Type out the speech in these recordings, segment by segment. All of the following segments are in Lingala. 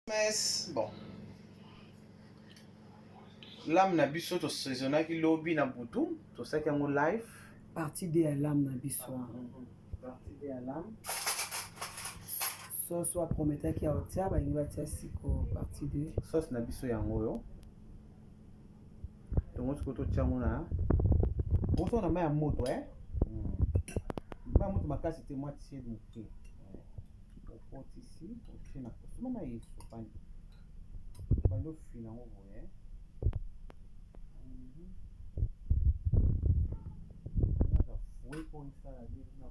Mais bon. L'âme na biso to saisonnaki lobby na butu, to saki yango live. Partie de l'âme na biso. Partie de l'âme. So soit prometteur qui a otia ba ngiba tia siko partie de. Sauce na biso yango yo. Donc on se tia mona. Bonso na ma moto Ma moto makasi c'était moitié de moké. On porte ici, on tient na poste. Maman est sopani. Ba no fina ngo voye. Foi pour une salade na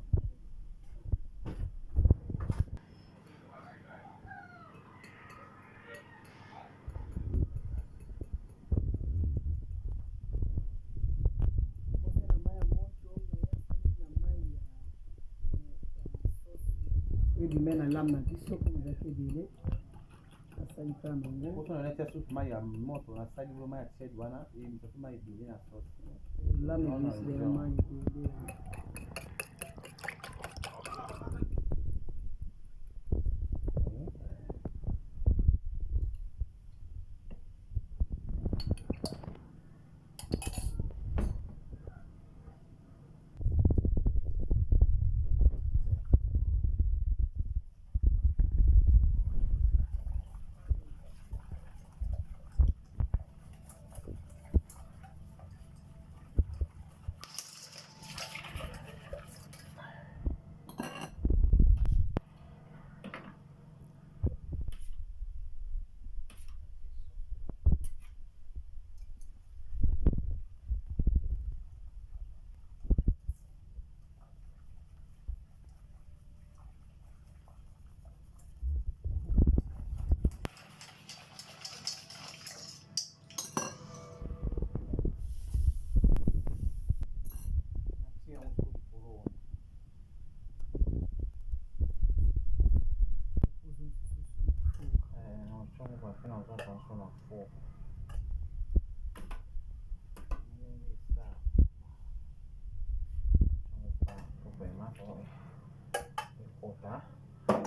du mène à l'âme na biso comme ça que délai asali ka mango ko tona tia soupe mai ya moto na sali lo mai ya tiède wana et mitoto mai ebele na sauce l'âme na biso ya mai ebele.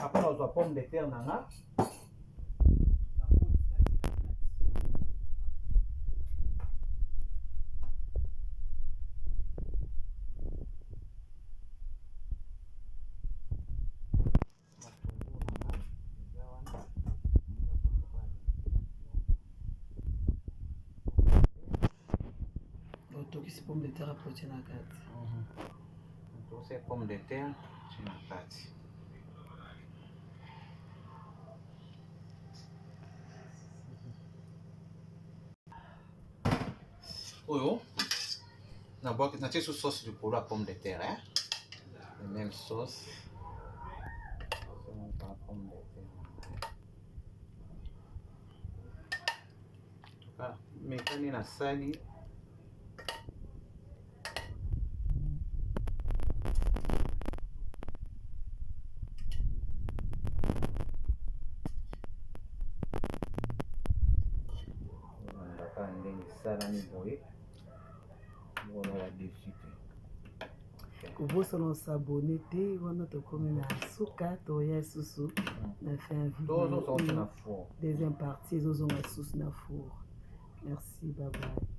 Après on doit pomme de terre nanga. Tokisi pomme de terre après na kati. Donc c'est pomme de terre na kati. Oyo na boîte na sous sauce de polo à pomme de terre la même sauce. C'est pas pomme de terre. En tout cas, mais quand il a sali salami boye on a dessus Kubosa na s'abonner te wana tokomi na suka toya susu na fait un vidéo deuxième partie deuxième partie ezozonga susu na four. Merci, bye bye.